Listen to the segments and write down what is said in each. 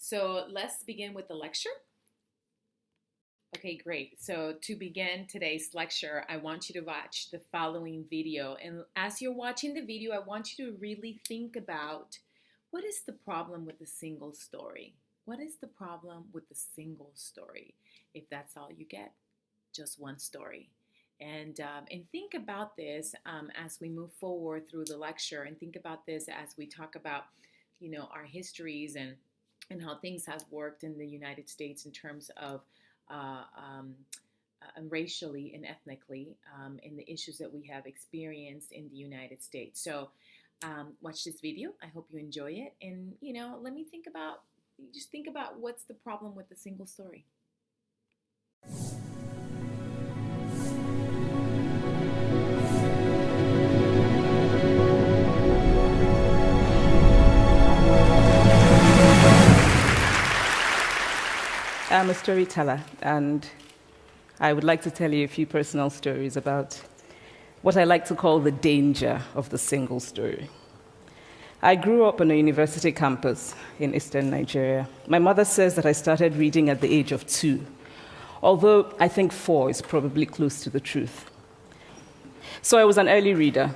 So let's begin with the lecture. Okay, great. So to begin today's lecture, I want you to watch the following video. And as you're watching the video, I want you to really think about what is the problem with a single story? What is the problem with the single story? If that's all you get, just one story. And think about this as we move forward through the lecture, and think about this as we talk about, our histories and how things have worked in the United States in terms of racially and ethnically in the issues that we have experienced in the United States. So watch this video. I hope you enjoy it. And, let me think about what's the problem with the single story. I'm a storyteller, and I would like to tell you a few personal stories about what I like to call the danger of the single story. I grew up on a university campus in eastern Nigeria. My mother says that I started reading at the age of 2, although I think 4 is probably close to the truth. So I was an early reader,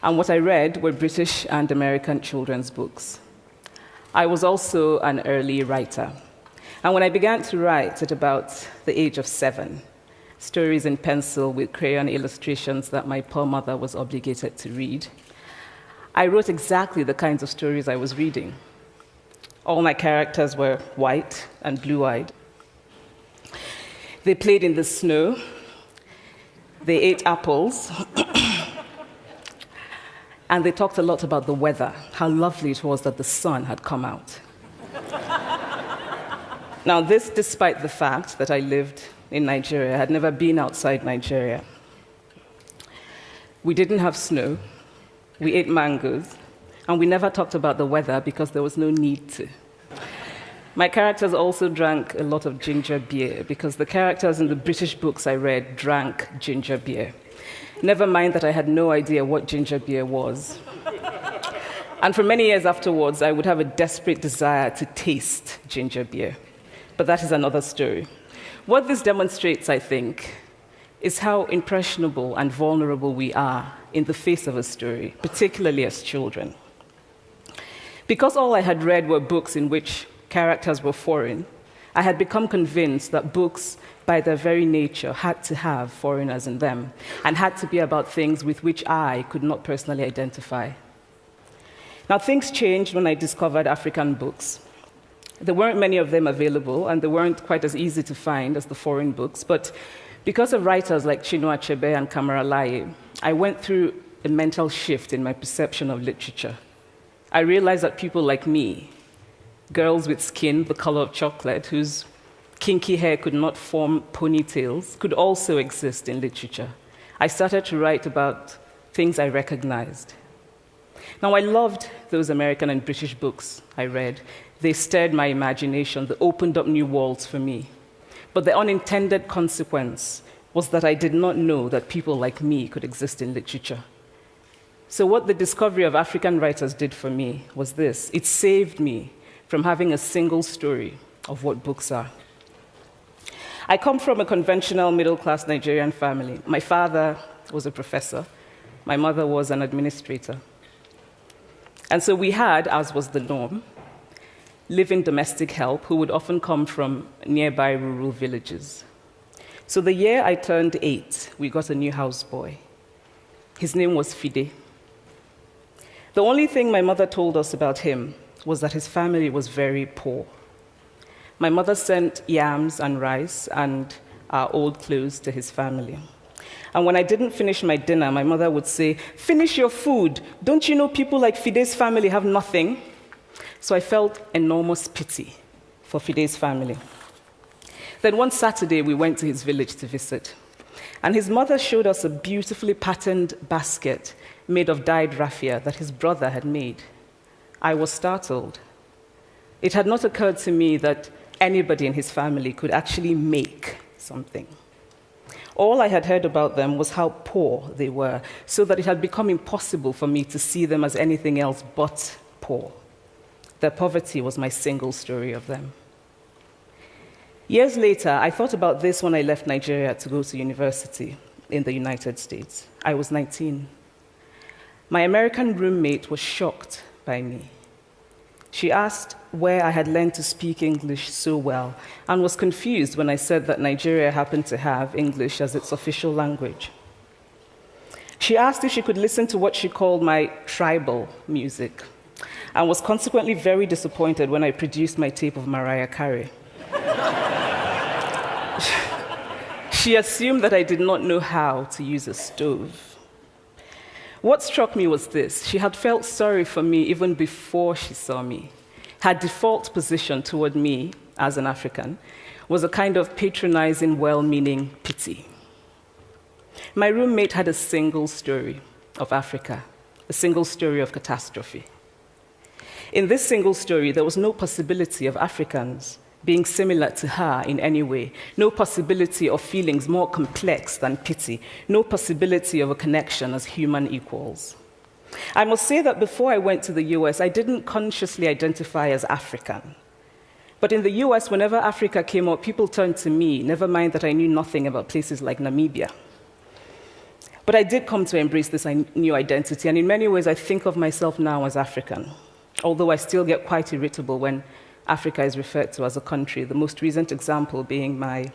and what I read were British and American children's books. I was also an early writer. And when I began to write at about the age of 7, stories in pencil with crayon illustrations that my poor mother was obligated to read, I wrote exactly the kinds of stories I was reading. All my characters were white and blue-eyed. They played in the snow. They ate apples. And they talked a lot about the weather, how lovely it was that the sun had come out. Now, this despite the fact that I lived in Nigeria. I had never been outside Nigeria. We didn't have snow. We ate mangoes. And we never talked about the weather because there was no need to. My characters also drank a lot of ginger beer because the characters in the British books I read drank ginger beer. Never mind that I had no idea what ginger beer was. And for many years afterwards, I would have a desperate desire to taste ginger beer. But that is another story. What this demonstrates, I think, is how impressionable and vulnerable we are in the face of a story, particularly as children. Because all I had read were books in which characters were foreign, I had become convinced that books, by their very nature, had to have foreigners in them and had to be about things with which I could not personally identify. Now, things changed when I discovered African books. There weren't many of them available, and they weren't quite as easy to find as the foreign books. But because of writers like Chinua Achebe and Kamara Laye, I went through a mental shift in my perception of literature. I realized that people like me, girls with skin the color of chocolate, whose kinky hair could not form ponytails, could also exist in literature. I started to write about things I recognized. Now, I loved those American and British books I read. They stirred my imagination. They opened up new worlds for me. But the unintended consequence was that I did not know that people like me could exist in literature. So what the discovery of African writers did for me was this. It saved me from having a single story of what books are. I come from a conventional middle-class Nigerian family. My father was a professor. My mother was an administrator. And so we had, as was the norm, live-in domestic help who would often come from nearby rural villages. So the year I turned 8, we got a new houseboy. His name was Fide. The only thing my mother told us about him was that his family was very poor. My mother sent yams and rice and our old clothes to his family. And when I didn't finish my dinner, my mother would say, "Finish your food. Don't you know people like Fide's family have nothing?" So I felt enormous pity for Fide's family. Then one Saturday, we went to his village to visit. And his mother showed us a beautifully patterned basket made of dyed raffia that his brother had made. I was startled. It had not occurred to me that anybody in his family could actually make something. All I had heard about them was how poor they were, so that it had become impossible for me to see them as anything else but poor. Their poverty was my single story of them. Years later, I thought about this when I left Nigeria to go to university in the United States. I was 19. My American roommate was shocked by me. She asked where I had learned to speak English so well and was confused when I said that Nigeria happened to have English as its official language. She asked if she could listen to what she called my tribal music and was consequently very disappointed when I produced my tape of Mariah Carey. She assumed that I did not know how to use a stove. What struck me was this: she had felt sorry for me even before she saw me. Her default position toward me as an African was a kind of patronizing, well-meaning pity. My roommate had a single story of Africa, a single story of catastrophe. In this single story, there was no possibility of Africans being similar to her in any way, no possibility of feelings more complex than pity, no possibility of a connection as human equals. I must say that before I went to the US, I didn't consciously identify as African. But in the US, whenever Africa came up, people turned to me, never mind that I knew nothing about places like Namibia. But I did come to embrace this new identity, and in many ways, I think of myself now as African, although I still get quite irritable when Africa is referred to as a country, the most recent example being my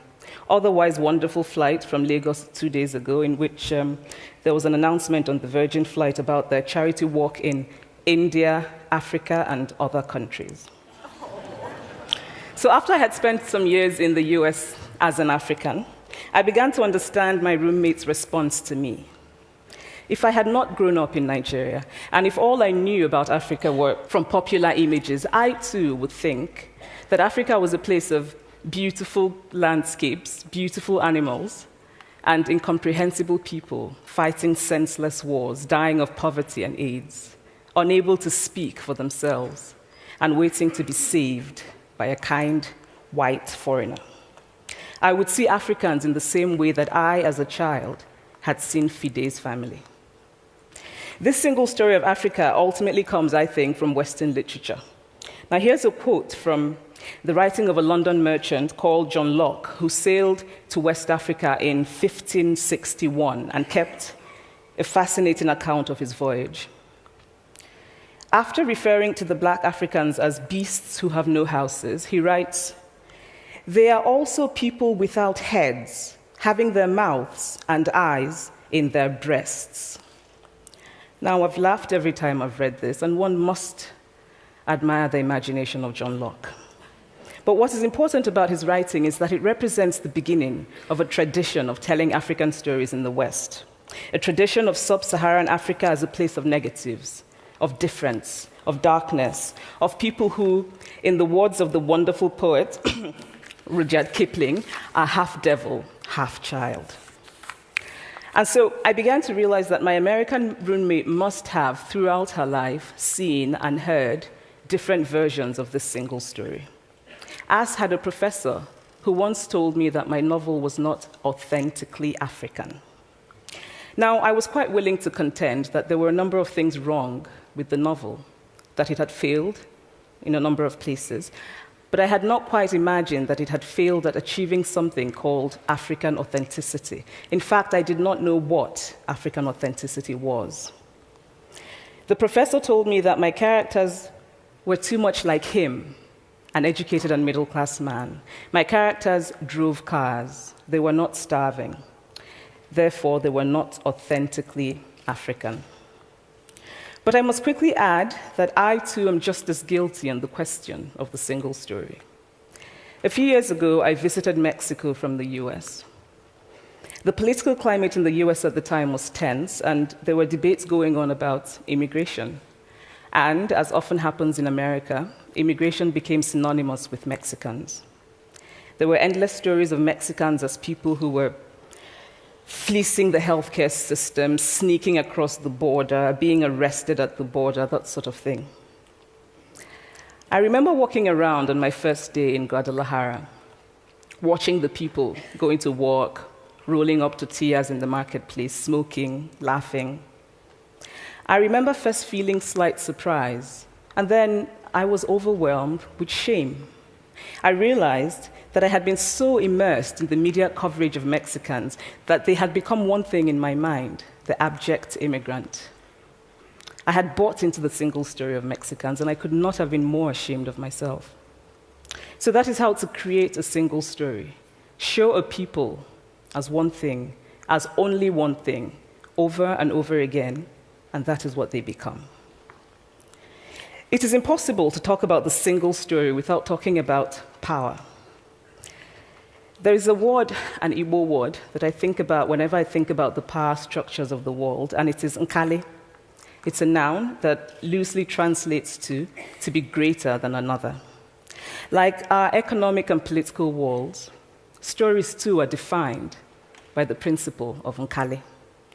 otherwise wonderful flight from Lagos 2 days ago, in which there was an announcement on the Virgin flight about their charity walk in India, Africa, and other countries. So after I had spent some years in the US as an African, I began to understand my roommate's response to me. If I had not grown up in Nigeria, and if all I knew about Africa were from popular images, I too would think that Africa was a place of beautiful landscapes, beautiful animals, and incomprehensible people fighting senseless wars, dying of poverty and AIDS, unable to speak for themselves, and waiting to be saved by a kind white foreigner. I would see Africans in the same way that I, as a child, had seen Fide's family. This single story of Africa ultimately comes, I think, from Western literature. Now, here's a quote from the writing of a London merchant called John Locke, who sailed to West Africa in 1561 and kept a fascinating account of his voyage. After referring to the black Africans as beasts who have no houses, he writes, "They are also people without heads, having their mouths and eyes in their breasts." Now, I've laughed every time I've read this, and one must admire the imagination of John Locke. But what is important about his writing is that it represents the beginning of a tradition of telling African stories in the West, a tradition of sub-Saharan Africa as a place of negatives, of difference, of darkness, of people who, in the words of the wonderful poet Rudyard Kipling, are half devil, half child. And so I began to realize that my American roommate must have, throughout her life, seen and heard different versions of this single story. As had a professor who once told me that my novel was not authentically African. Now, I was quite willing to contend that there were a number of things wrong with the novel, that it had failed in a number of places, but I had not quite imagined that it had failed at achieving something called African authenticity. In fact, I did not know what African authenticity was. The professor told me that my characters were too much like him, an educated and middle-class man. My characters drove cars. They were not starving. Therefore, they were not authentically African. But I must quickly add that I, too, am just as guilty on the question of the single story. A few years ago, I visited Mexico from the US. The political climate in the US at the time was tense, and there were debates going on about immigration. And, as often happens in America, immigration became synonymous with Mexicans. There were endless stories of Mexicans as people who were fleecing the healthcare system, sneaking across the border, being arrested at the border, that sort of thing. I remember walking around on my first day in Guadalajara, watching the people going to work, rolling up tortillas in the marketplace, smoking, laughing. I remember first feeling slight surprise, and then I was overwhelmed with shame. I realized that I had been so immersed in the media coverage of Mexicans that they had become one thing in my mind, the abject immigrant. I had bought into the single story of Mexicans, and I could not have been more ashamed of myself. So that is how to create a single story. Show a people as one thing, as only one thing, over and over again, and that is what they become. It is impossible to talk about the single story without talking about power. There is a word, an Igbo word, that I think about whenever I think about the power structures of the world, and it is nkali. It's a noun that loosely translates to be greater than another. Like our economic and political worlds, stories too are defined by the principle of nkali.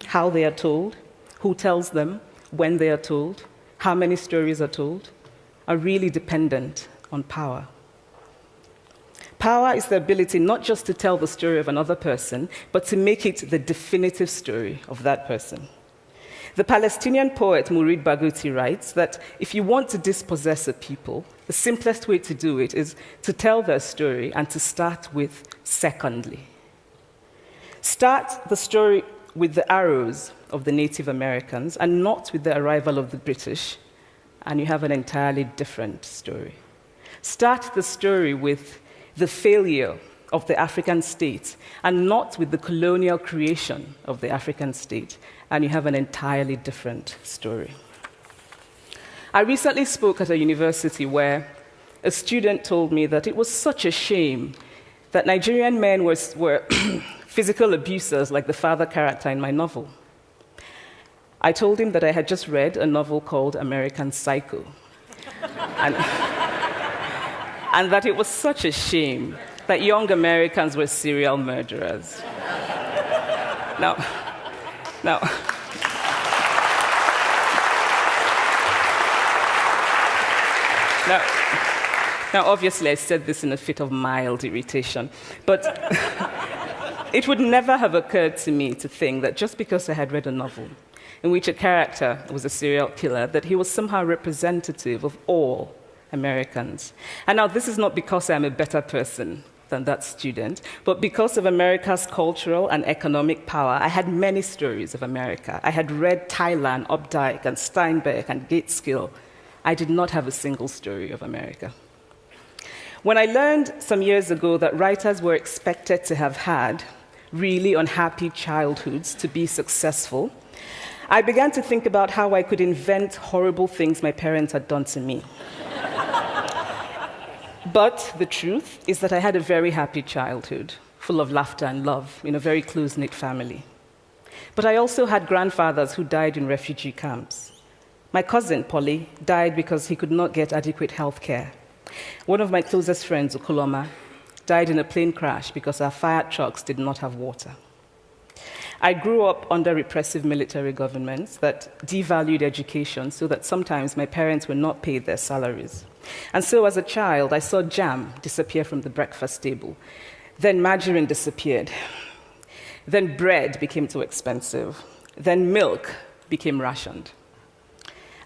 How they are told, who tells them, when they are told, how many stories are told, are really dependent on power. Power is the ability not just to tell the story of another person, but to make it the definitive story of that person. The Palestinian poet Mourid Barghouti writes that if you want to dispossess a people, the simplest way to do it is to tell their story and to start with secondly. Start the story with the arrows of the Native Americans and not with the arrival of the British, and you have an entirely different story. Start the story with the failure of the African state and not with the colonial creation of the African state, and you have an entirely different story. I recently spoke at a university where a student told me that it was such a shame that Nigerian men were physical abusers like the father character in my novel. I told him that I had just read a novel called American Psycho, and that it was such a shame that young Americans were serial murderers. Now, obviously, I said this in a fit of mild irritation, but it would never have occurred to me to think that just because I had read a novel in which a character was a serial killer, that he was somehow representative of all Americans. And now, this is not because I'm a better person than that student, but because of America's cultural and economic power, I had many stories of America. I had read Tylan, Updike, and Steinbeck, and Gateskill. I did not have a single story of America. When I learned some years ago that writers were expected to have had really unhappy childhoods to be successful, I began to think about how I could invent horrible things my parents had done to me. But the truth is that I had a very happy childhood, full of laughter and love, in a very close-knit family. But I also had grandfathers who died in refugee camps. My cousin, Polly, died because he could not get adequate health care. One of my closest friends, Okoloma, died in a plane crash because our fire trucks did not have water. I grew up under repressive military governments that devalued education so that sometimes my parents were not paid their salaries. And so as a child, I saw jam disappear from the breakfast table. Then margarine disappeared. Then bread became too expensive. Then milk became rationed.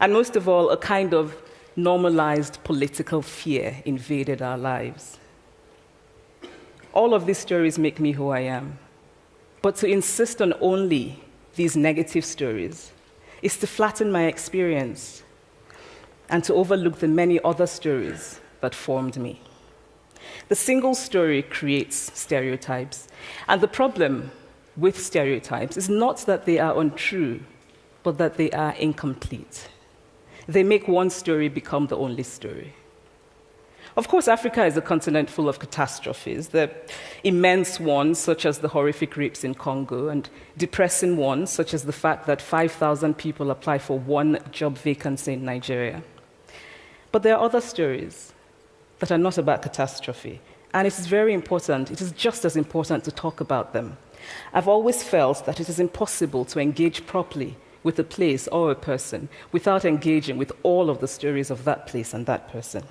And most of all, a kind of normalized political fear invaded our lives. All of these stories make me who I am. But to insist on only these negative stories is to flatten my experience and to overlook the many other stories that formed me. The single story creates stereotypes, and the problem with stereotypes is not that they are untrue, but that they are incomplete. They make one story become the only story. Of course, Africa is a continent full of catastrophes, the immense ones, such as the horrific rapes in Congo, and depressing ones, such as the fact that 5,000 people apply for one job vacancy in Nigeria. But there are other stories that are not about catastrophe, and it is very important, it is just as important to talk about them. I've always felt that it is impossible to engage properly with a place or a person without engaging with all of the stories of that place and that person.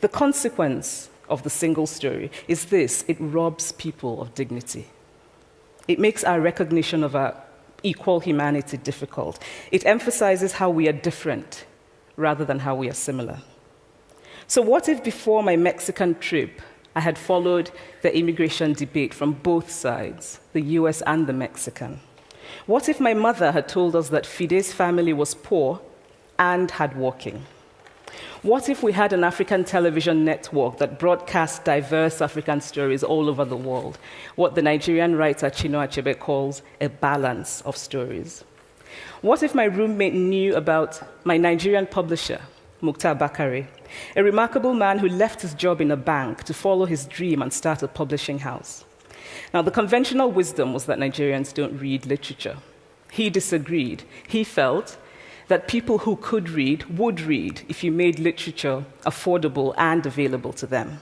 The consequence of the single story is this: it robs people of dignity. It makes our recognition of our equal humanity difficult. It emphasizes how we are different rather than how we are similar. So what if before my Mexican trip, I had followed the immigration debate from both sides, the US and the Mexican? What if my mother had told us that Fide's family was poor and hardworking? What if we had an African television network that broadcast diverse African stories all over the world, what the Nigerian writer Chinua Achebe calls a balance of stories? What if my roommate knew about my Nigerian publisher, Mukhtar Bakare, a remarkable man who left his job in a bank to follow his dream and start a publishing house? Now, the conventional wisdom was that Nigerians don't read literature. He disagreed. He felt that people who could read would read if you made literature affordable and available to them.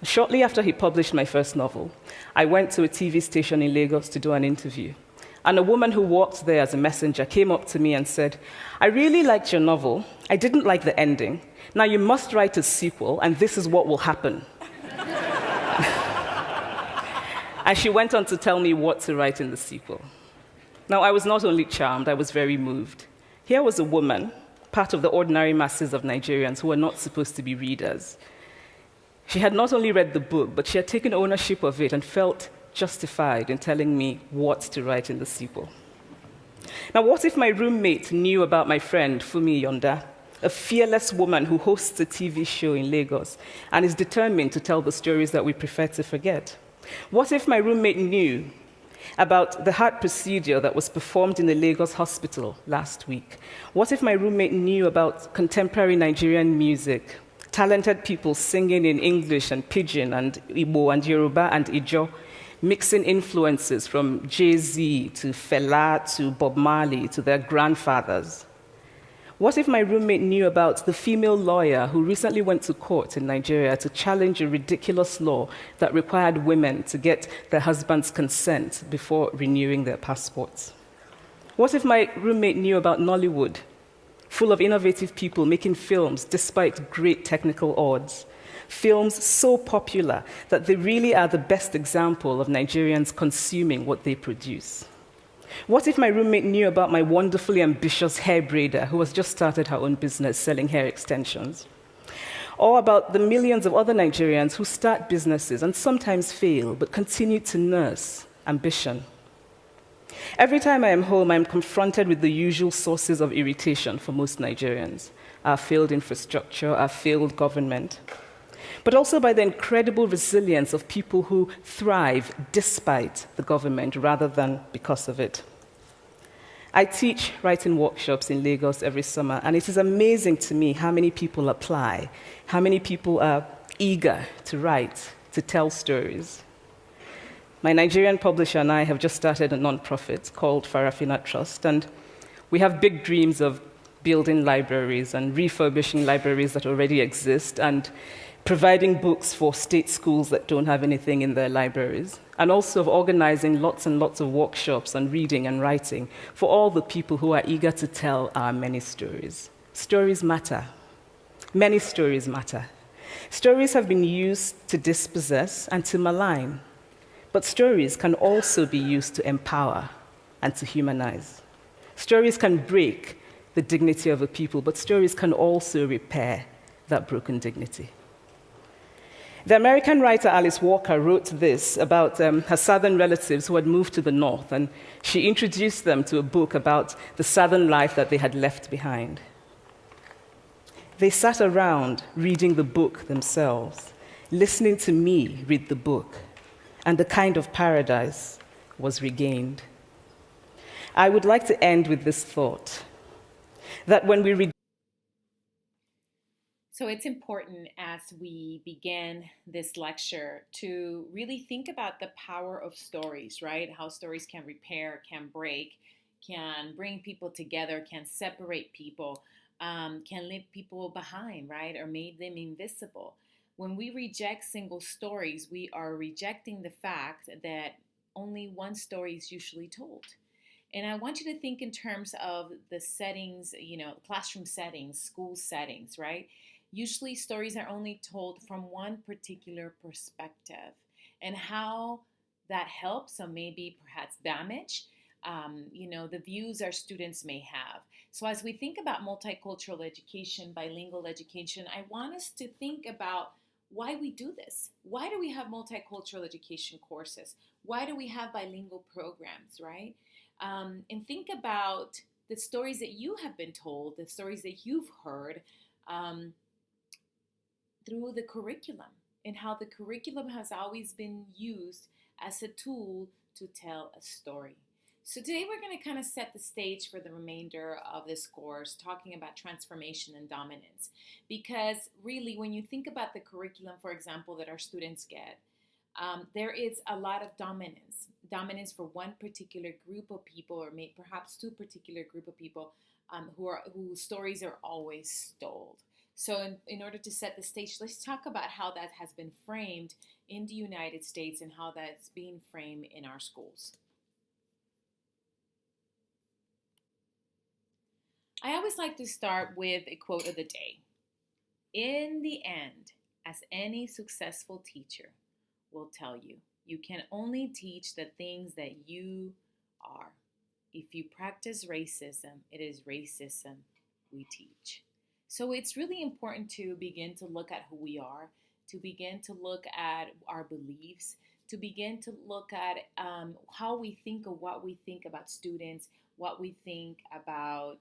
Shortly after he published my first novel, I went to a TV station in Lagos to do an interview. And a woman who worked there as a messenger came up to me and said, "I really liked your novel. I didn't like the ending. Now you must write a sequel, and this is what will happen." And she went on to tell me what to write in the sequel. Now, I was not only charmed, I was very moved. Here was a woman, part of the ordinary masses of Nigerians who were not supposed to be readers. She had not only read the book, but she had taken ownership of it and felt justified in telling me what to write in the sequel. Now, what if my roommate knew about my friend, Fumi Yonda, a fearless woman who hosts a TV show in Lagos and is determined to tell the stories that we prefer to forget? What if my roommate knew about the heart procedure that was performed in a Lagos hospital last week? What if my roommate knew about contemporary Nigerian music, talented people singing in English and Pidgin and Igbo and Yoruba and Ijo, mixing influences from Jay-Z to Fela to Bob Marley to their grandfathers? What if my roommate knew about the female lawyer who recently went to court in Nigeria to challenge a ridiculous law that required women to get their husband's consent before renewing their passports? What if my roommate knew about Nollywood, full of innovative people making films despite great technical odds? Films so popular that they really are the best example of Nigerians consuming what they produce. What if my roommate knew about my wonderfully ambitious hair braider who has just started her own business selling hair extensions? Or about the millions of other Nigerians who start businesses and sometimes fail, but continue to nurse ambition? Every time I am home, I am confronted with the usual sources of irritation for most Nigerians: our failed infrastructure, our failed government, but also by the incredible resilience of people who thrive despite the government rather than because of it. I teach writing workshops in Lagos every summer, and it is amazing to me how many people apply, how many people are eager to write, to tell stories. My Nigerian publisher and I have just started a nonprofit called Farafina Trust, and we have big dreams of building libraries and refurbishing libraries that already exist and providing books for state schools that don't have anything in their libraries, and also of organizing lots and lots of workshops on reading and writing for all the people who are eager to tell our many stories. Stories matter. Many stories matter. Stories have been used to dispossess and to malign, but stories can also be used to empower and to humanize. Stories can break the dignity of a people, but stories can also repair that broken dignity. The American writer Alice Walker wrote this about her southern relatives who had moved to the north, and she introduced them to a book about the southern life that they had left behind. They sat around reading the book themselves, listening to me read the book, and the kind of paradise was regained. I would like to end with this thought, that when we read. So it's important as we begin this lecture to really think about the power of stories, right? How stories can repair, can break, can bring people together, can separate people, can leave people behind, right? Or make them invisible. When we reject single stories, we are rejecting the fact that only one story is usually told. And I want you to think in terms of the settings, classroom settings, school settings, right? Usually stories are only told from one particular perspective, and how that helps or maybe perhaps damage the views our students may have. So as we think about multicultural education, bilingual education, I want us to think about why we do this. Why do we have multicultural education courses? Why do we have bilingual programs, right? And think about the stories that you have been told, the stories that you've heard um, through the curriculum, and how the curriculum has always been used as a tool to tell a story. So today we're going to kind of set the stage for the remainder of this course, talking about transformation and dominance. Because really, when you think about the curriculum, for example, that our students get, there is a lot of dominance for one particular group of people, or maybe perhaps two particular group of people whose stories are always told. So in order to set the stage, let's talk about how that has been framed in the United States and how that's being framed in our schools. I always like to start with a quote of the day. In the end, as any successful teacher will tell you, you can only teach the things that you are. If you practice racism, it is racism we teach. So it's really important to begin to look at who we are, to begin to look at our beliefs, to begin to look at how we think of what we think about students, what we think about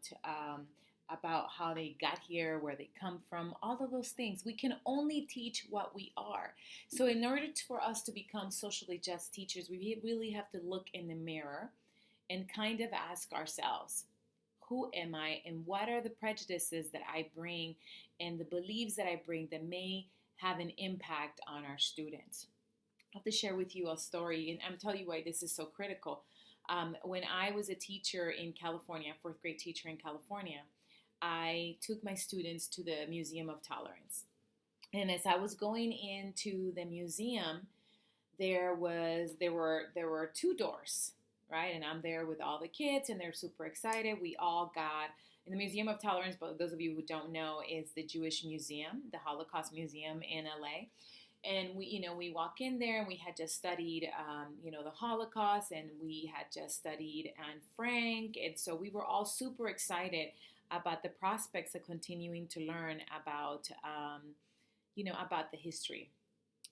how they got here, where they come from, all of those things. We can only teach what we are. So in order for us to become socially just teachers, we really have to look in the mirror and kind of ask ourselves, who am I, and what are the prejudices that I bring and the beliefs that I bring that may have an impact on our students? I have to share with you a story, and I'm telling you why this is so critical. When I was a teacher in California, fourth grade teacher in California, I took my students to the Museum of Tolerance. And as I was going into the museum, there were two doors, right? And I'm there with all the kids, and they're super excited. We all got in the Museum of Tolerance, but those of you who don't know, is the Jewish Museum, the Holocaust Museum in LA. And we walk in there, and we had just studied, the Holocaust, and we had just studied Anne Frank. And so we were all super excited about the prospects of continuing to learn about, about the history.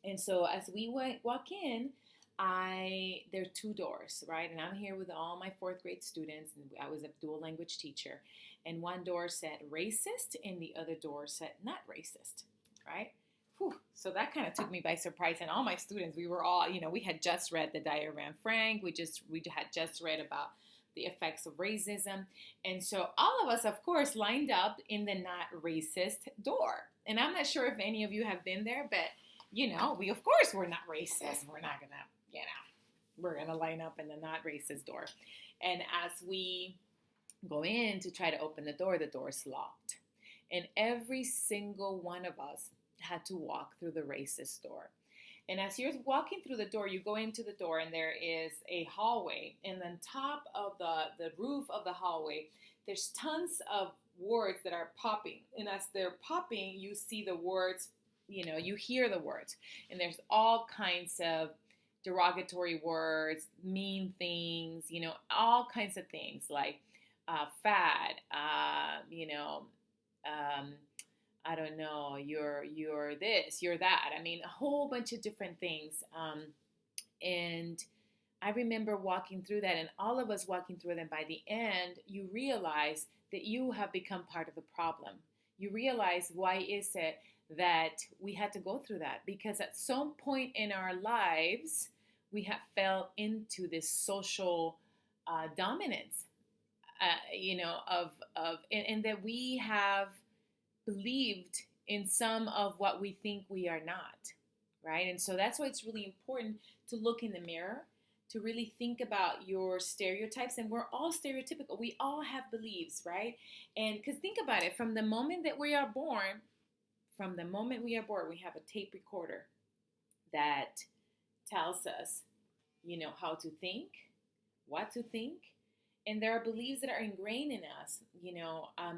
And so as we walk in, there are two doors, right? And I'm here with all my fourth grade students, and I was a dual language teacher. And one door said racist, and the other door said not racist, right? Whew. So that kind of took me by surprise. And all my students, we were all, we had just read the Diary of Anne Frank. We had just read about the effects of racism. And so all of us, of course, lined up in the not racist door. And I'm not sure if any of you have been there, but, we, of course, we're not racist. We're not going to, we're going to line up in the not racist door. And as we go in to try to open the door is locked. And every single one of us had to walk through the racist door. And as you're walking through the door, you go into the door, and there is a hallway. And on top of the roof of the hallway, there's tons of words that are popping. And as they're popping, you see the words, you hear the words. And there's all kinds of derogatory words, mean things, all kinds of things like fat, I don't know, you're this, you're that. I mean, a whole bunch of different things. And I remember walking through that, and all of us walking through them. By the end, you realize that you have become part of the problem. You realize, why is it that we had to go through that? Because at some point in our lives, we have fell into this social dominance, and that we have believed in some of what we think we are not, right? And so that's why it's really important to look in the mirror, to really think about your stereotypes. And we're all stereotypical. We all have beliefs, right? And because think about it, from the moment that we are born, we have a tape recorder that tells us, how to think, what to think, And there are beliefs that are ingrained in us,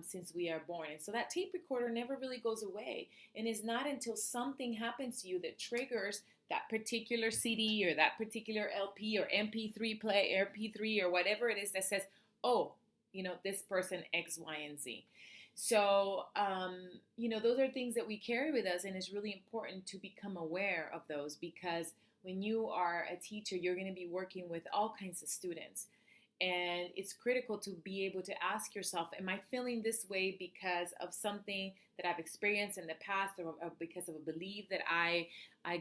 since we are born. And so that tape recorder never really goes away. And it's not until something happens to you that triggers that particular CD or that particular LP or MP3 play, MP3 or whatever it is that says, oh, this person X, Y, and Z. So, those are things that we carry with us, and it's really important to become aware of those, because when you are a teacher, you're going to be working with all kinds of students. And it's critical to be able to ask yourself, am I feeling this way because of something that I've experienced in the past, or because of a belief that I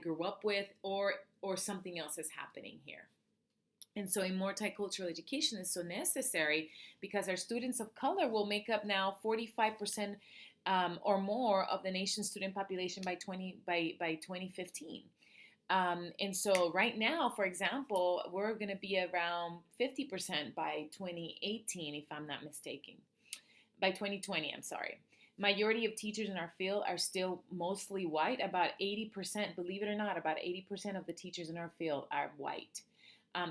grew up with, or something else is happening here? And so in multicultural education is so necessary, because our students of color will make up now 45% or more of the nation's student population by 2015. And so right now, for example, we're going to be around 50% by 2018, if I'm not mistaken. By 2020, I'm sorry. Majority of teachers in our field are still mostly white. About 80%, believe it or not, about 80% of the teachers in our field are white.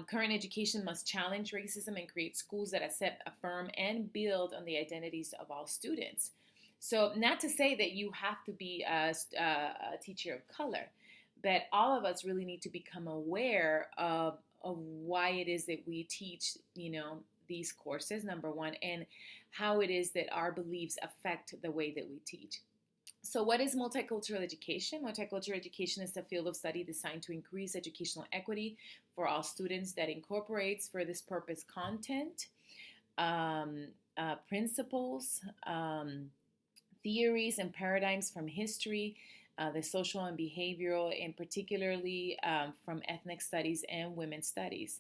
Current education must challenge racism and create schools that accept, affirm, and build on the identities of all students. So not to say that you have to be a teacher of color, but all of us really need to become aware of why it is that we teach, these courses, number one, and how it is that our beliefs affect the way that we teach. So what is multicultural education? Multicultural education is a field of study designed to increase educational equity for all students that incorporates, for this purpose, content, principles, theories, and paradigms from history, the social and behavioral, and particularly from ethnic studies and women's studies.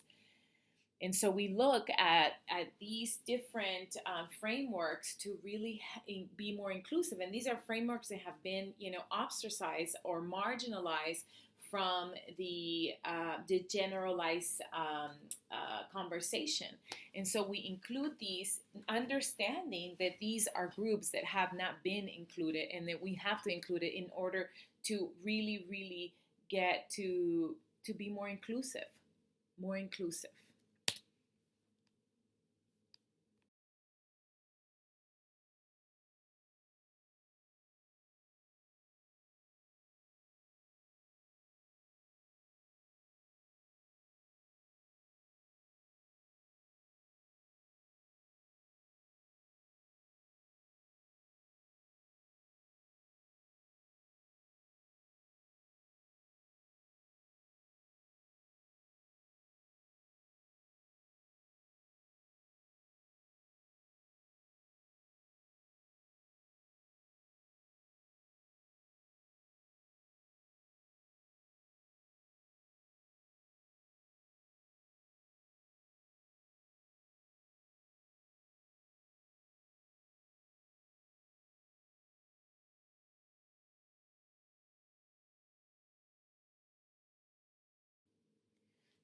And so we look at these different frameworks to really be more inclusive. And these are frameworks that have been, ostracized or marginalized from the generalized conversation. And so we include these, understanding that these are groups that have not been included, and that we have to include it in order to really, really get to be more inclusive, more inclusive.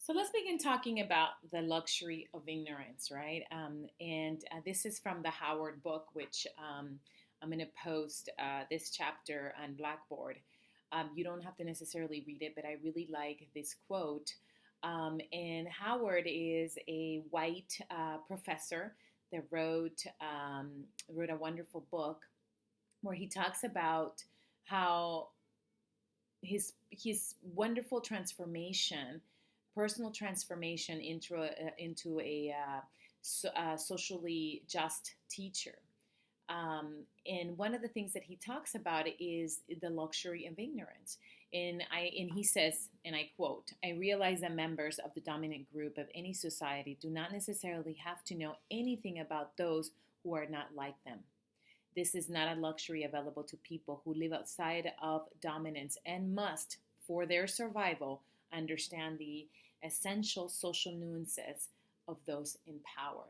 So let's begin talking about the luxury of ignorance, right? And this is from the Howard book, which I'm going to post this chapter on Blackboard. You don't have to necessarily read it, but I really like this quote. And Howard is a white professor that wrote a wonderful book where he talks about how his wonderful transformation, personal transformation into a socially just teacher. And one of the things that he talks about is the luxury of ignorance. And he says, and I quote, "I realize that members of the dominant group of any society do not necessarily have to know anything about those who are not like them. This is not a luxury available to people who live outside of dominance and must, for their survival, understand the essential social nuances of those in power."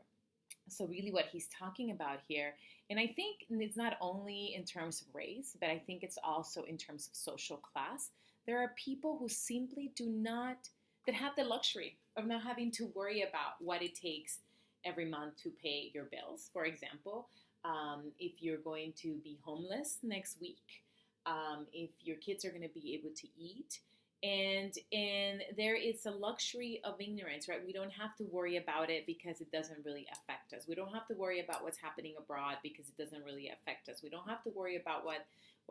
So really what he's talking about here, and I think it's not only in terms of race, but I think it's also in terms of social class. There are people who simply that have the luxury of not having to worry about what it takes every month to pay your bills. For example, if you're going to be homeless next week, if your kids are going to be able to eat, And there is a luxury of ignorance, right? We don't have to worry about it because it doesn't really affect us. We don't have to worry about what's happening abroad because it doesn't really affect us. We don't have to worry about what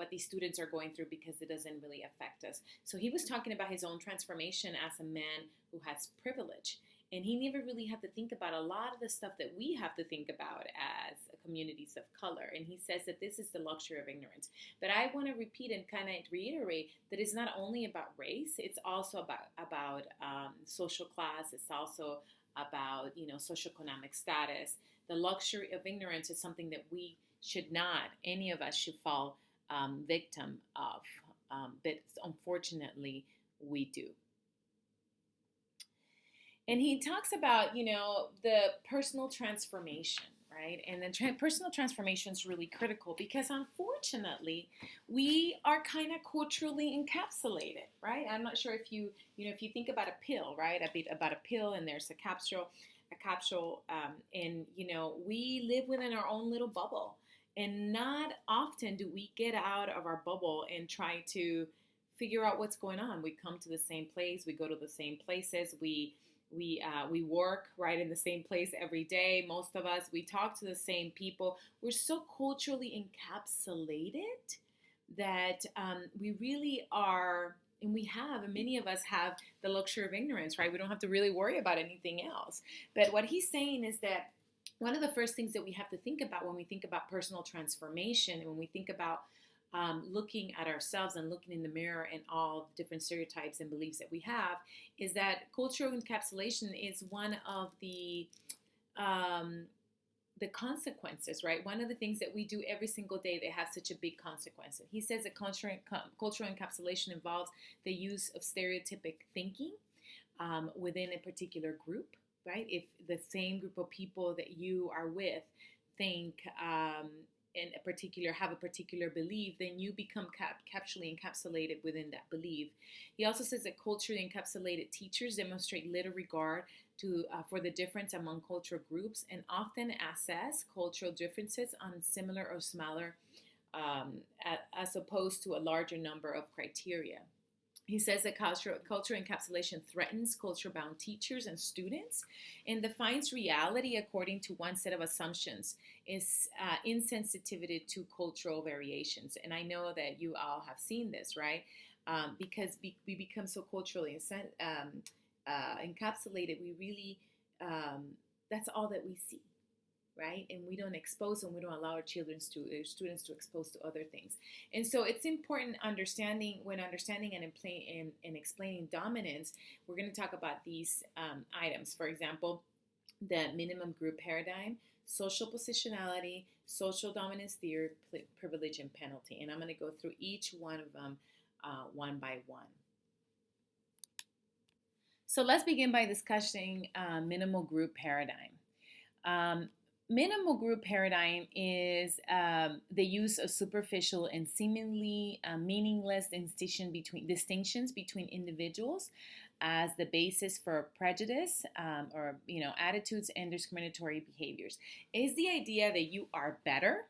these students are going through because it doesn't really affect us. So he was talking about his own transformation as a man who has privilege. And he never really had to think about a lot of the stuff that we have to think about as communities of color. And he says that this is the luxury of ignorance. But I want to repeat and kind of reiterate that it's not only about race, it's also about social class. It's also about, socioeconomic status. The luxury of ignorance is something that we should not, any of us should fall victim of. But unfortunately, we do. And he talks about, the personal transformation, right? And the personal transformation is really critical because unfortunately, we are kind of culturally encapsulated, right? I'm not sure if you think about a pill, right? About a pill, and there's a capsule, and we live within our own little bubble, and not often do we get out of our bubble and try to figure out what's going on. We come to the same place, we go to the same places, we work right in the same place every day. Most of us, we talk to the same people. We're so culturally encapsulated that we really are, and many of us have the luxury of ignorance, right? We don't have to really worry about anything else. But what he's saying is that one of the first things that we have to think about when we think about personal transformation, and when we think about looking at ourselves and looking in the mirror and all the different stereotypes and beliefs that we have, is that cultural encapsulation is one of the consequences, right? One of the things that we do every single day that have such a big consequence. He says that cultural encapsulation involves the use of stereotypic thinking within a particular group, right? If the same group of people that you are with think have a particular belief, then you become capsually encapsulated within that belief. He also says that culturally encapsulated teachers demonstrate little regard for the difference among cultural groups and often assess cultural differences on similar or smaller as opposed to a larger number of criteria. He says that cultural encapsulation threatens culture-bound teachers and students and defines reality according to one set of assumptions, is insensitivity to cultural variations. And I know that you all have seen this, right? Because we become so culturally encapsulated, we really, that's all that we see. Right? And we don't expose them. We don't allow our students to expose to other things. And so it's important understanding and explaining dominance. We're going to talk about these items. For example, the minimum group paradigm, social positionality, social dominance theory, privilege, and penalty. And I'm going to go through each one of them one by one. So let's begin by discussing minimal group paradigm. Minimal group paradigm is the use of superficial and seemingly meaningless distinctions between individuals as the basis for prejudice or attitudes and discriminatory behaviors. Is the idea that you are better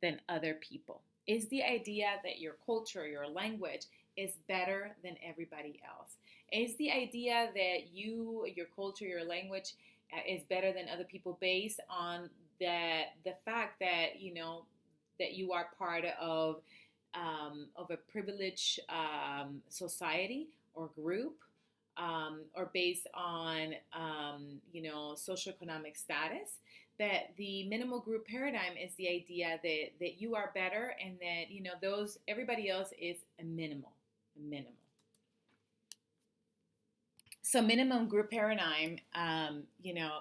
than other people. Is the idea that your culture, your language is better than everybody else. Is the idea that your culture, your language is better than other people based on the fact that that you are part of a privileged society or group, or based on socioeconomic status. That the minimal group paradigm is the idea that you are better and that everybody else is a minimal. So minimum group paradigm,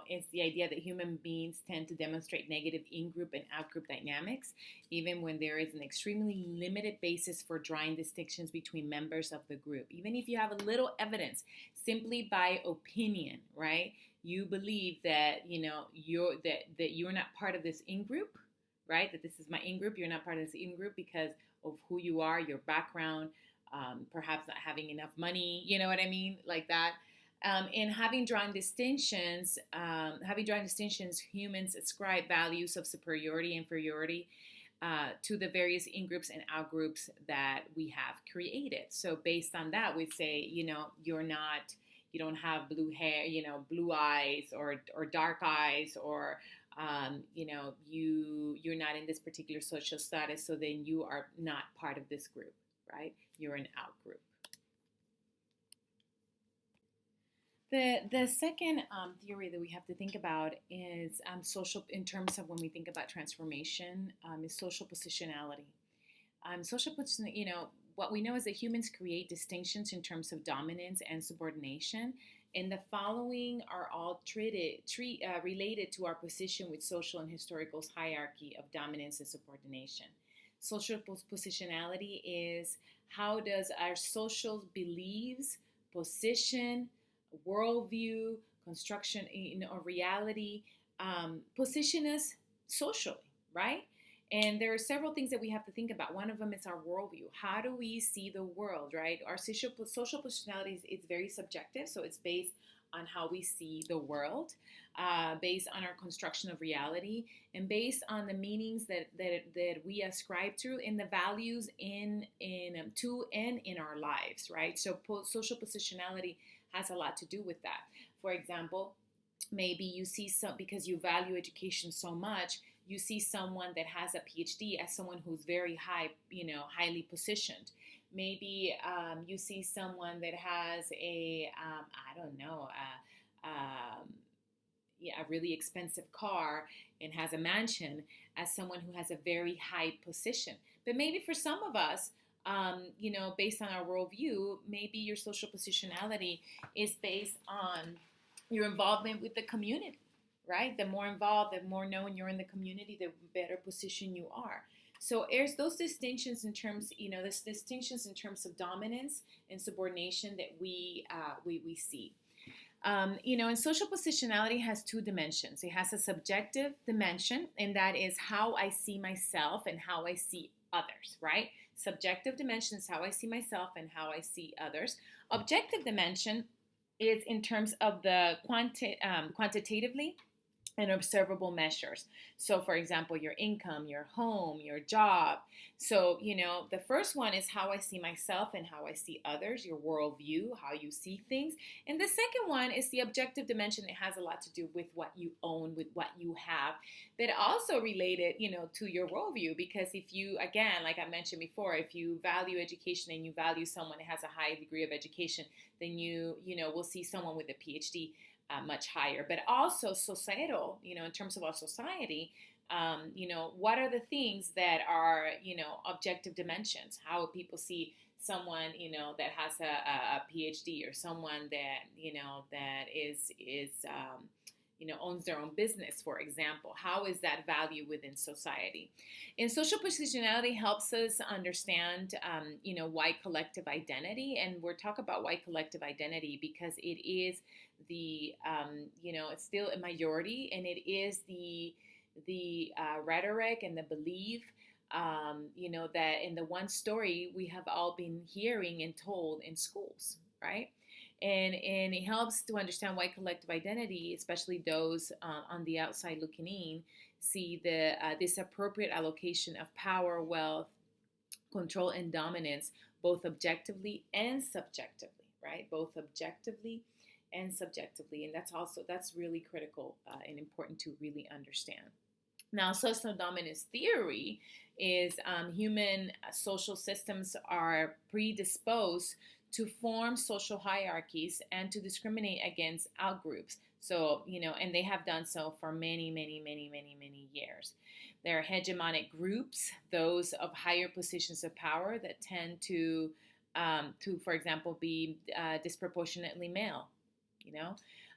is the idea that human beings tend to demonstrate negative in-group and out-group dynamics, even when there is an extremely limited basis for drawing distinctions between members of the group. Even if you have a little evidence, simply by opinion, right? You believe that you're not part of this in-group, right? That this is my in-group. You're not part of this in-group because of who you are, your background, perhaps not having enough money. You know what I mean, like that. And having drawn distinctions, humans ascribe values of superiority, inferiority, to the various in-groups and out-groups that we have created. So based on that, we say, you don't have blue hair, blue eyes or dark eyes, or you're not in this particular social status, so then you are not part of this group, right? You're an out group. The second theory that we have to think about is social, in terms of when we think about transformation, is social positionality. What we know is that humans create distinctions in terms of dominance and subordination, and the following are all related to our position with social and historical hierarchy of dominance and subordination. Social positionality is how does our social beliefs, position, worldview, construction, or reality position us socially, right? And there are several things that we have to think about. One of them is our worldview. How do we see the world, right? Our social positionality is very subjective, so it's based on how we see the world, based on our construction of reality, and based on the meanings that we ascribe to and the values to and in our lives, right? So social positionality has a lot to do with that. For example, maybe you see because you value education so much, you see someone that has a PhD as someone who's very high, highly positioned. Maybe you see someone that has a really expensive car and has a mansion as someone who has a very high position. But maybe for some of us, based on our worldview, maybe your social positionality is based on your involvement with the community, right? The more involved, the more known you're in the community, the better position you are. So there's those distinctions in terms, of dominance and subordination that we see. And social positionality has two dimensions. It has a subjective dimension, and that is how I see myself and how I see others, right? Subjective dimension is how I see myself and how I see others. Objective dimension is in terms of the quantitatively and observable measures. So, for example, your income, your home, your job. So, the first one is how I see myself and how I see others, your worldview, how you see things. And the second one is the objective dimension. It has a lot to do with what you own, with what you have, but also related, to your worldview. Because if you, again, like I mentioned before, if you value education and you value someone that has a high degree of education, then you will see someone with a PhD much higher. But also societal, in terms of our society, what are the things that are, objective dimensions? How people see someone, that has a PhD, or someone that, that is owns their own business, for example. How is that value within society? And social positionality helps us understand, white collective identity. And we're talking about white collective identity because it is it's still a majority, and it is the rhetoric and the belief, that in the one story we have all been hearing and told in schools, right? And it helps to understand white collective identity, especially those on the outside looking in, see the this appropriate allocation of power, wealth, control, and dominance, both objectively and subjectively, right? Both objectively and subjectively. And that's really critical and important to really understand. Now, social dominance theory is human social systems are predisposed to form social hierarchies and to discriminate against outgroups. So, and they have done so for many, many, many, many, many years. There are hegemonic groups, those of higher positions of power, that tend to for example, be disproportionately male,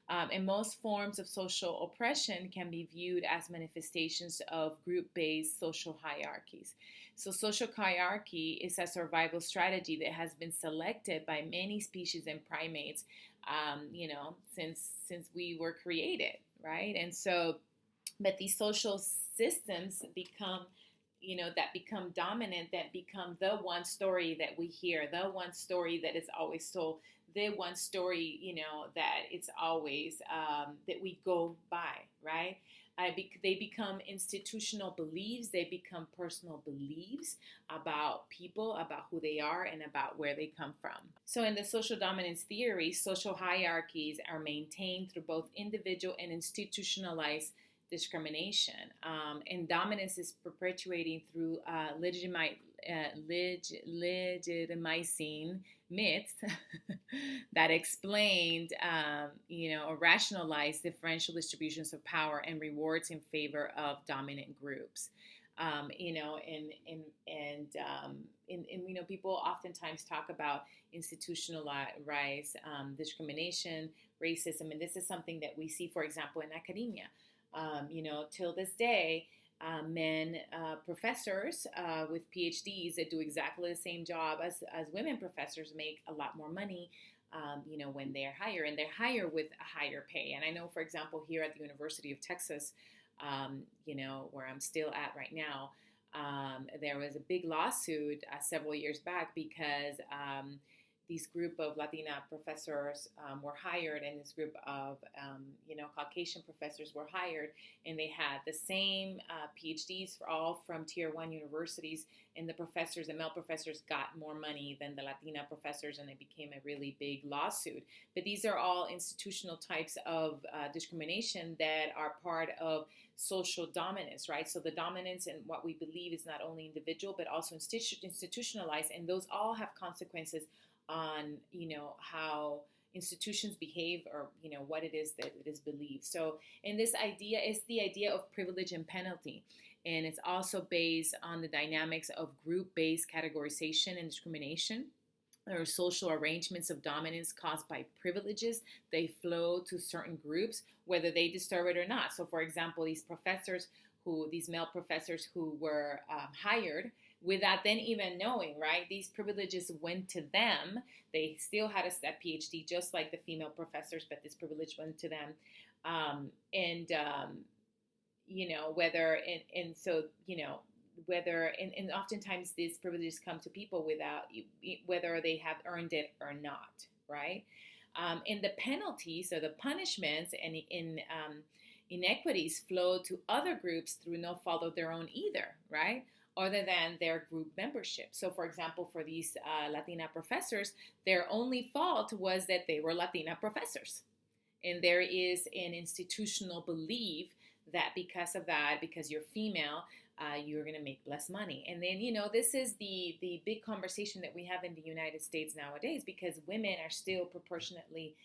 and most forms of social oppression can be viewed as manifestations of group-based social hierarchies. So social hierarchy is a survival strategy that has been selected by many species and primates, since we were created, right? And so, but these social systems become dominant, that become the one story that we hear, the one story that is always told, the one story, that it's always, that we go by, right? They become institutional beliefs. They become personal beliefs about people, about who they are, and about where they come from. So, in the social dominance theory, social hierarchies are maintained through both individual and institutionalized discrimination. And dominance is perpetuating through legitimizing myths that explained, or rationalized differential distributions of power and rewards in favor of dominant groups. People oftentimes talk about institutionalized discrimination, racism, and this is something that we see, for example, in academia. Till this day, men professors with PhDs that do exactly the same job as women professors make a lot more money, when they're higher, and they're higher with a higher pay. And I know, for example, here at the University of Texas, where I'm still at right now, there was a big lawsuit several years back because these group of Latina professors were hired, and this group of Caucasian professors were hired, and they had the same PhDs all from tier 1 universities, and the male professors got more money than the Latina professors, and it became a really big lawsuit. But these are all institutional types of discrimination that are part of social dominance, right? So the dominance and what we believe is not only individual but also institutionalized, and those all have consequences on how institutions behave, or what it is that it is believed. So, and this idea is the idea of privilege and penalty, and it's also based on the dynamics of group-based categorization and discrimination. There are social arrangements of dominance caused by privileges. They flow to certain groups, whether they deserve it or not. So, for example, these male professors who were hired without them even knowing, right? These privileges went to them. They still had a PhD, just like the female professors, but this privilege went to them. And oftentimes these privileges come to people without, whether they have earned it or not, right? And the penalties, or the punishments and inequities, flow to other groups through no fault of their own either, right? Other than their group membership. So, for example, for these Latina professors, their only fault was that they were Latina professors. And there is an institutional belief that because of that, because you're female, you're going to make less money. And then, this is the big conversation that we have in the United States nowadays, because women are still proportionately,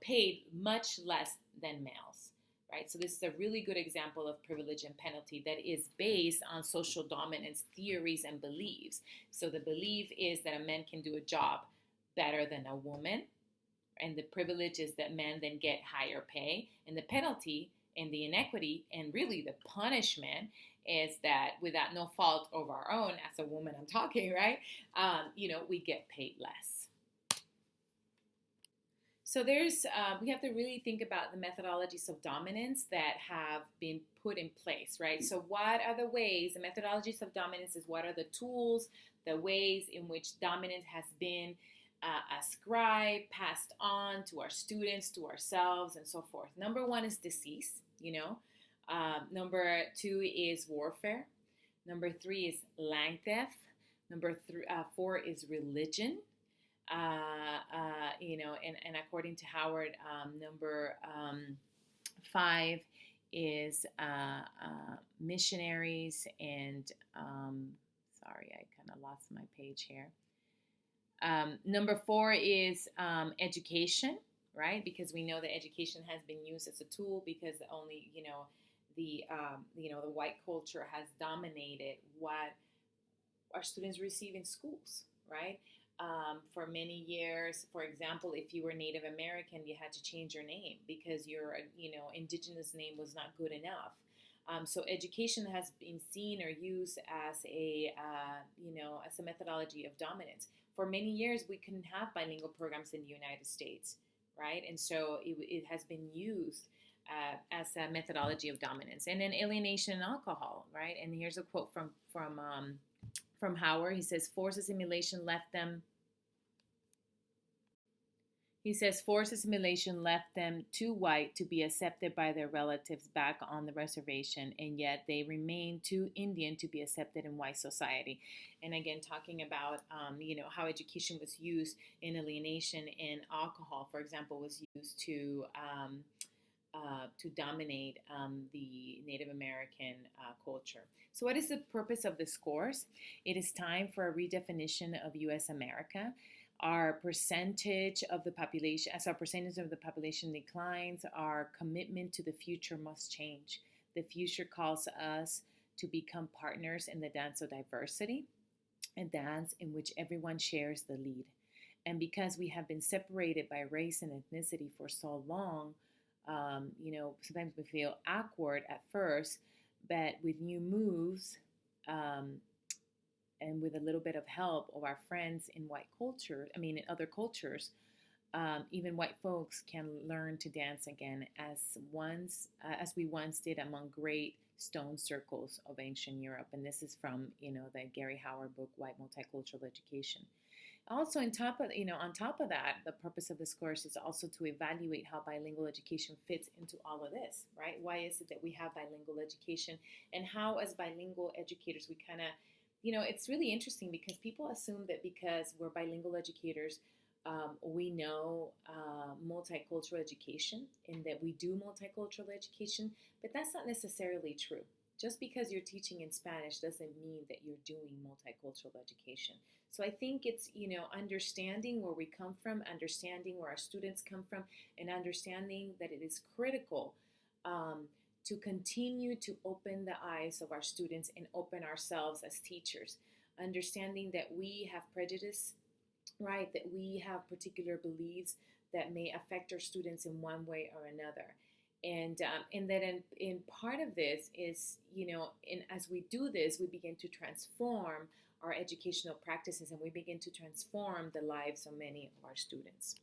paid much less than males. Right? So this is a really good example of privilege and penalty that is based on social dominance theories and beliefs. So the belief is that a man can do a job better than a woman, and the privilege is that men then get higher pay, and the penalty and the inequity and really the punishment is that without no fault of our own, as a woman I'm talking, right? We get paid less. So we have to really think about the methodologies of dominance that have been put in place, right? So what are the ways, the methodologies of dominance is what are the tools, the ways in which dominance has been ascribed, passed on to our students, to ourselves, and so forth. Number 1 is disease, Number 2 is warfare. Number 3 is land theft. Number 4 is religion. And according to Howard, number 5 is missionaries, and sorry, I kind of lost my page here. Number 4 is education, right? Because we know that education has been used as a tool, because only the white culture has dominated what our students receive in schools, right? For many years, for example, if you were Native American, you had to change your name because your, indigenous name was not good enough. So education has been seen or used as a methodology of dominance. For many years, we couldn't have bilingual programs in the United States, right? And so it has been used as a methodology of dominance. And then alienation and alcohol, right? And here's a quote from Howard. He says, forced assimilation left them He says forced assimilation left them too white to be accepted by their relatives back on the reservation, and yet they remain too Indian to be accepted in white society. And again, talking about how education was used in alienation, and alcohol, for example, was used to dominate the Native American culture. So, what is the purpose of the scores? It is time for a redefinition of U.S. America. Our percentage of the population, as our percentage of the population declines, our commitment to the future must change. The future calls us to become partners in the dance of diversity, a dance in which everyone shares the lead. And because we have been separated by race and ethnicity for so long, sometimes we feel awkward at first, but with new moves, um, and with a little bit of help of our friends in in other cultures, even white folks can learn to dance again as we once did among great stone circles of ancient Europe. And this is from the Gary Howard book, White Multicultural Education. Also, on top of that, the purpose of this course is also to evaluate how bilingual education fits into all of this, right? Why is it that we have bilingual education, and how, as bilingual educators, we kind of, it's really interesting because people assume that because we're bilingual educators, we know multicultural education and that we do multicultural education, but that's not necessarily true. Just because you're teaching in Spanish doesn't mean that you're doing multicultural education. So I think it's, understanding where we come from, understanding where our students come from, and understanding that it is critical to continue to open the eyes of our students and open ourselves as teachers. Understanding that we have prejudice, right? That we have particular beliefs that may affect our students in one way or another. And that in part of this is, and as we do this, we begin to transform our educational practices, and we begin to transform the lives of many of our students.